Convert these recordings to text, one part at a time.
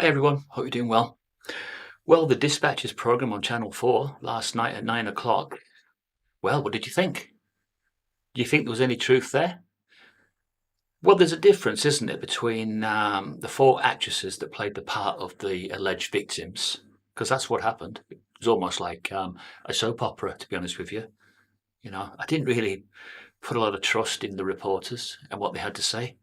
Hi everyone, hope you're doing well. Well, the Dispatches program on Channel 4 last night at 9 o'clock. Well, what did you think? Do you think there was any truth there? Well, there's a difference, isn't it, between the four actresses that played the part of the alleged victims, because that's what happened. It was almost like a soap opera, to be honest with you. I didn't really put a lot of trust in the reporters and what they had to say.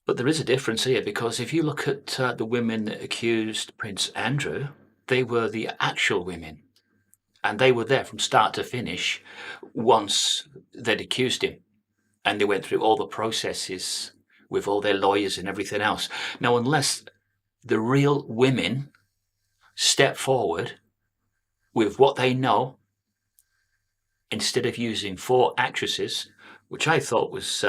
But there is a difference here because if you look at the women that accused Prince Andrew, they were the actual women. And they were there from start to finish once they'd accused him. And they went through all the processes with all their lawyers and everything else. Now, unless the real women step forward with what they know, instead of using four actresses, which I thought was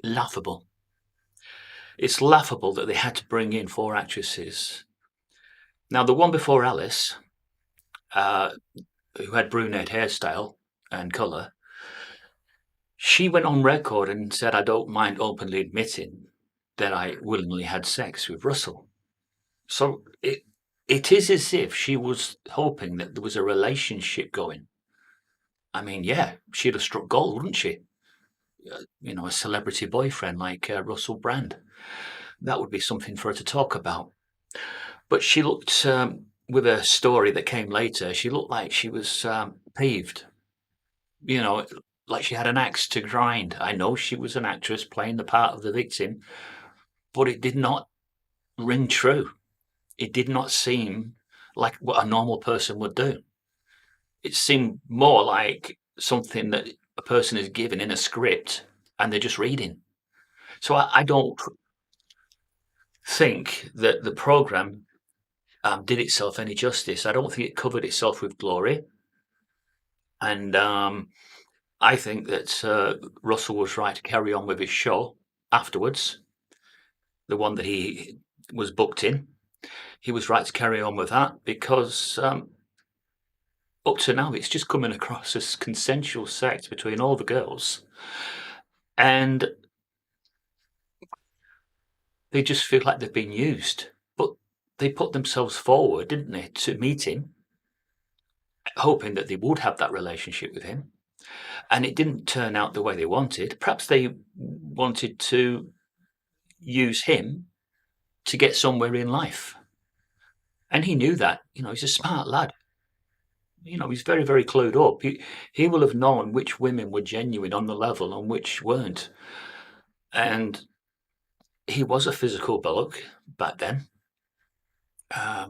laughable. It's laughable that they had to bring in four actresses. Now, the one before Alice, uh, who had brunette hairstyle and colour, she went on record and said, "I don't mind openly admitting that I willingly had sex with Russell." So it is as if she was hoping that there was a relationship going. I mean, yeah, she'd have struck gold, wouldn't she? A celebrity boyfriend like Russell Brand. That would be something for her to talk about. But she looked, with a story that came later, she looked like she was peeved. You know, like she had an axe to grind. I know she was an actress playing the part of the victim, but it did not ring true. It did not seem like what a normal person would do. It seemed more like something that a person is given in a script and they're just reading. So I don't think that the program did itself any justice. I don't think it covered itself with glory. And I think that Russell was right to carry on with his show afterwards, the one that he was booked in. He was right to carry on with that because up to now it's just coming across as consensual sex between all the girls, and they just feel like they've been used. But they put themselves forward, didn't they, to meet him, hoping that they would have that relationship with him. And it didn't turn out the way they wanted. Perhaps they wanted to use him to get somewhere in life. And he knew that. He's a smart lad. He's very, very clued up. He will have known which women were genuine on the level and which weren't. And he was a physical bloke back then, a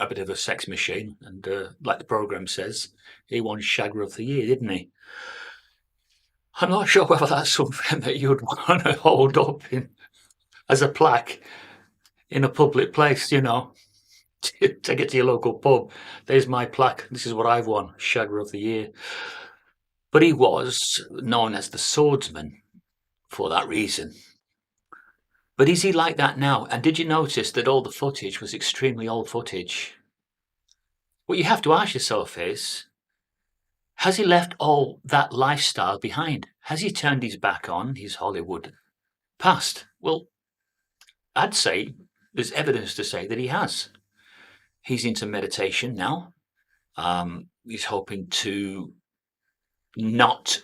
bit of a sex machine. And like the programme says, he won Shagger of the Year, didn't he? I'm not sure whether that's something that you'd want to hold up as a plaque in a public place, take it to your local pub. There's my plaque. This is what I've won, Shagger of the Year. But he was known as the swordsman for that reason. But is he like that now? And did you notice that all the footage was extremely old footage? What you have to ask yourself is, has he left all that lifestyle behind? Has he turned his back on his Hollywood past? Well, I'd say there's evidence to say that he has. He's into meditation now. He's hoping to not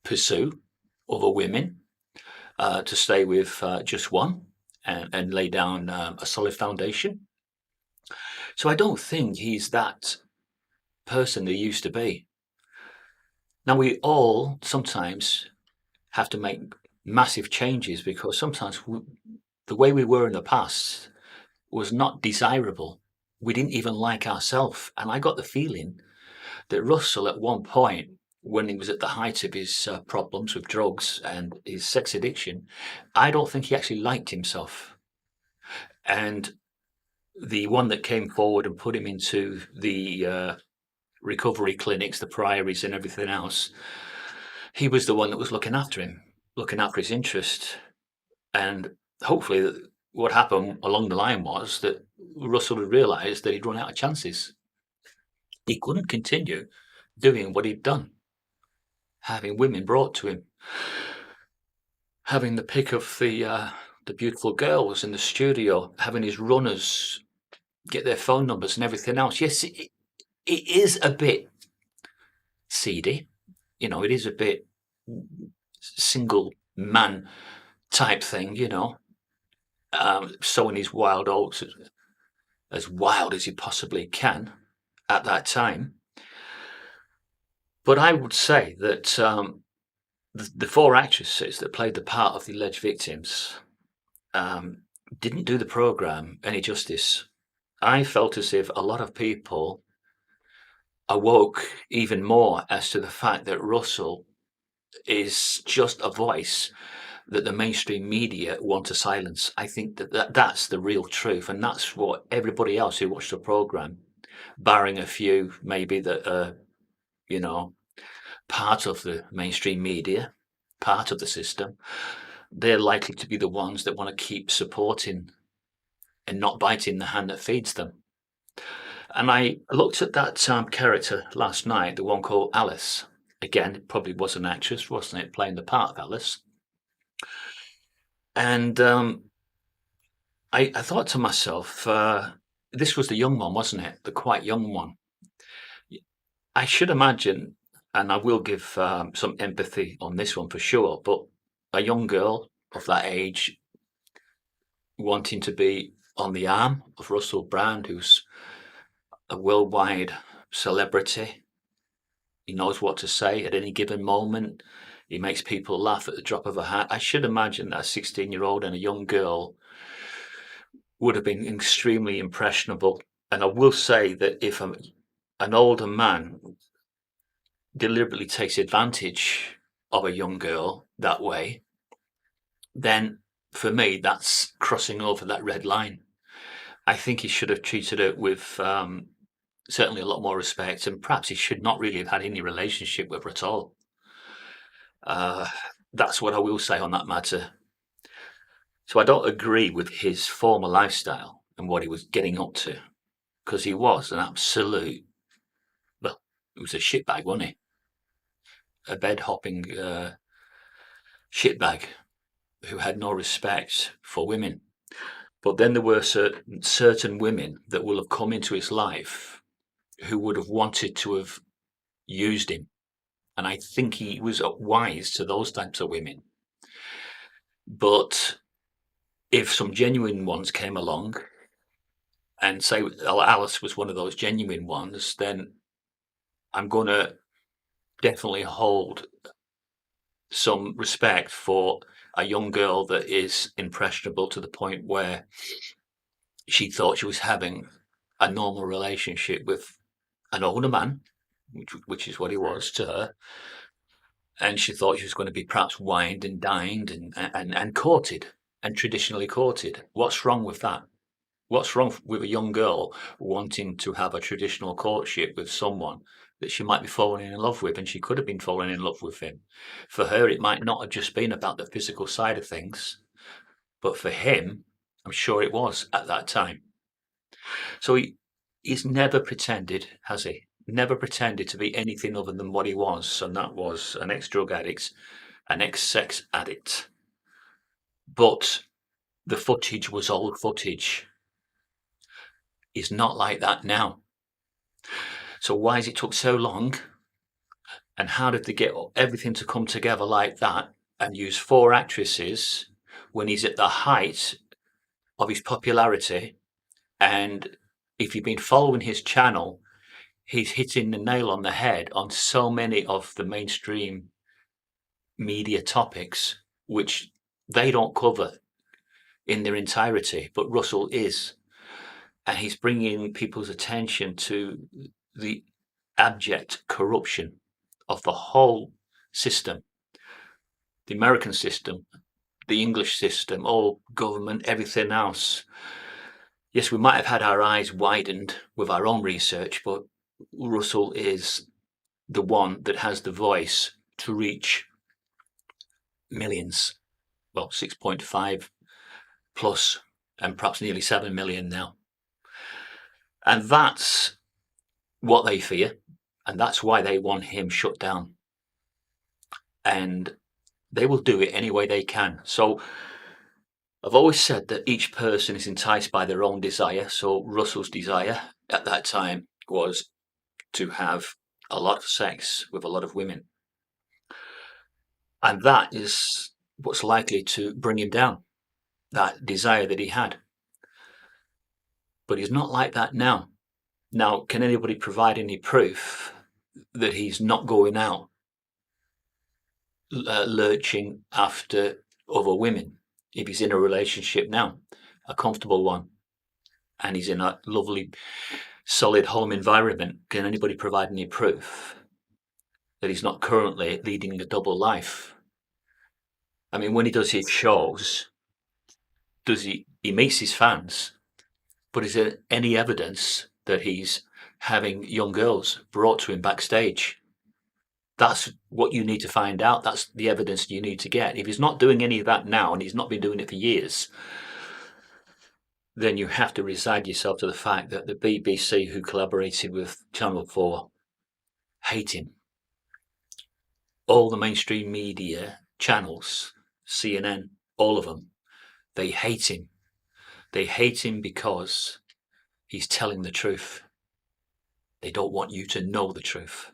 pursue other women, to stay with just one and lay down a solid foundation. So I don't think he's that person that he used to be. Now, we all sometimes have to make massive changes because sometimes the way we were in the past was not desirable. We didn't even like ourselves. And I got the feeling that Russell, at one point, when he was at the height of his problems with drugs and his sex addiction, I don't think he actually liked himself. And the one that came forward and put him into the recovery clinics, the priories and everything else, he was the one that was looking after him, looking after his interest. And hopefully what happened along the line was that Russell had realised that he'd run out of chances. He couldn't continue doing what he'd done, having women brought to him, having the pick of the the beautiful girls in the studio, having his runners get their phone numbers and everything else. Yes, it is a bit seedy. It is a bit single man type thing, sowing his wild oats as wild as he possibly can at that time. But I would say that the four actresses that played the part of the alleged victims um, didn't do the programme any justice. I felt as if a lot of people awoke even more as to the fact that Russell is just a voice that the mainstream media want to silence. I think that's the real truth, and that's what everybody else who watched the programme, barring a few maybe that are, you know, part of the mainstream media, part of the system, they're likely to be the ones that want to keep supporting and not biting the hand that feeds them. And I looked at that character last night, the one called Alice. Again, it probably was an actress, wasn't it, playing the part of Alice? And I thought to myself, this was the young one, wasn't it? The quite young one. I should imagine, and I will give some empathy on this one for sure, but a young girl of that age wanting to be on the arm of Russell Brand, who's a worldwide celebrity. He knows what to say at any given moment. He makes people laugh at the drop of a hat. I should imagine that a 16-year-old and a young girl would have been extremely impressionable. And I will say that if an older man deliberately takes advantage of a young girl that way, then for me, that's crossing over that red line. I think he should have treated her with certainly a lot more respect, and perhaps he should not really have had any relationship with her at all. Uh, that's what I will say on that matter. So I don't agree with his former lifestyle and what he was getting up to, because he was an absolute, well, he was a shitbag, wasn't he? A bed hopping shitbag who had no respect for women. But then there were certain women that will have come into his life who would have wanted to have used him. And I think he was wise to those types of women. But if some genuine ones came along, and say Alice was one of those genuine ones, then I'm going to definitely hold some respect for a young girl that is impressionable to the point where she thought she was having a normal relationship with an older man, which is what he was to her, and she thought she was going to be perhaps wined and dined and courted and traditionally courted. What's wrong with that? What's wrong with a young girl wanting to have a traditional courtship with someone that she might be falling in love with, and she could have been falling in love with him? For her, it might not have just been about the physical side of things, but for him, I'm sure it was at that time. So he's never pretended, has he? Never pretended to be anything other than what he was, and that was an ex-drug addict, an ex-sex addict. But the footage was old footage. He's not like that now. So why has it took so long? And how did they get everything to come together like that and use four actresses when he's at the height of his popularity? And if you've been following his channel, he's hitting the nail on the head on so many of the mainstream media topics, which they don't cover in their entirety, but Russell is. And he's bringing people's attention to the abject corruption of the whole system, the American system, the English system, all government, everything else. Yes, we might have had our eyes widened with our own research, but Russell is the one that has the voice to reach millions. Well, 6.5 plus, and perhaps nearly 7 million now. And that's what they fear, and that's why they want him shut down. And they will do it any way they can. So I've always said that each person is enticed by their own desire. So Russell's desire at that time was to have a lot of sex with a lot of women. And that is what's likely to bring him down, that desire that he had. But he's not like that now. Now, can anybody provide any proof that he's not going out lurching after other women if he's in a relationship now, a comfortable one, and he's in a lovely, solid home environment? Can anybody provide any proof that he's not currently leading a double life? I mean, when he does his shows, he meets his fans, but is there any evidence that he's having young girls brought to him backstage? That's what you need to find out. That's the evidence you need to get. If he's not doing any of that now, and he's not been doing it for years, then you have to resign yourself to the fact that the BBC, who collaborated with Channel 4, hate him. All the mainstream media channels, CNN, all of them, they hate him. They hate him because he's telling the truth. They don't want you to know the truth.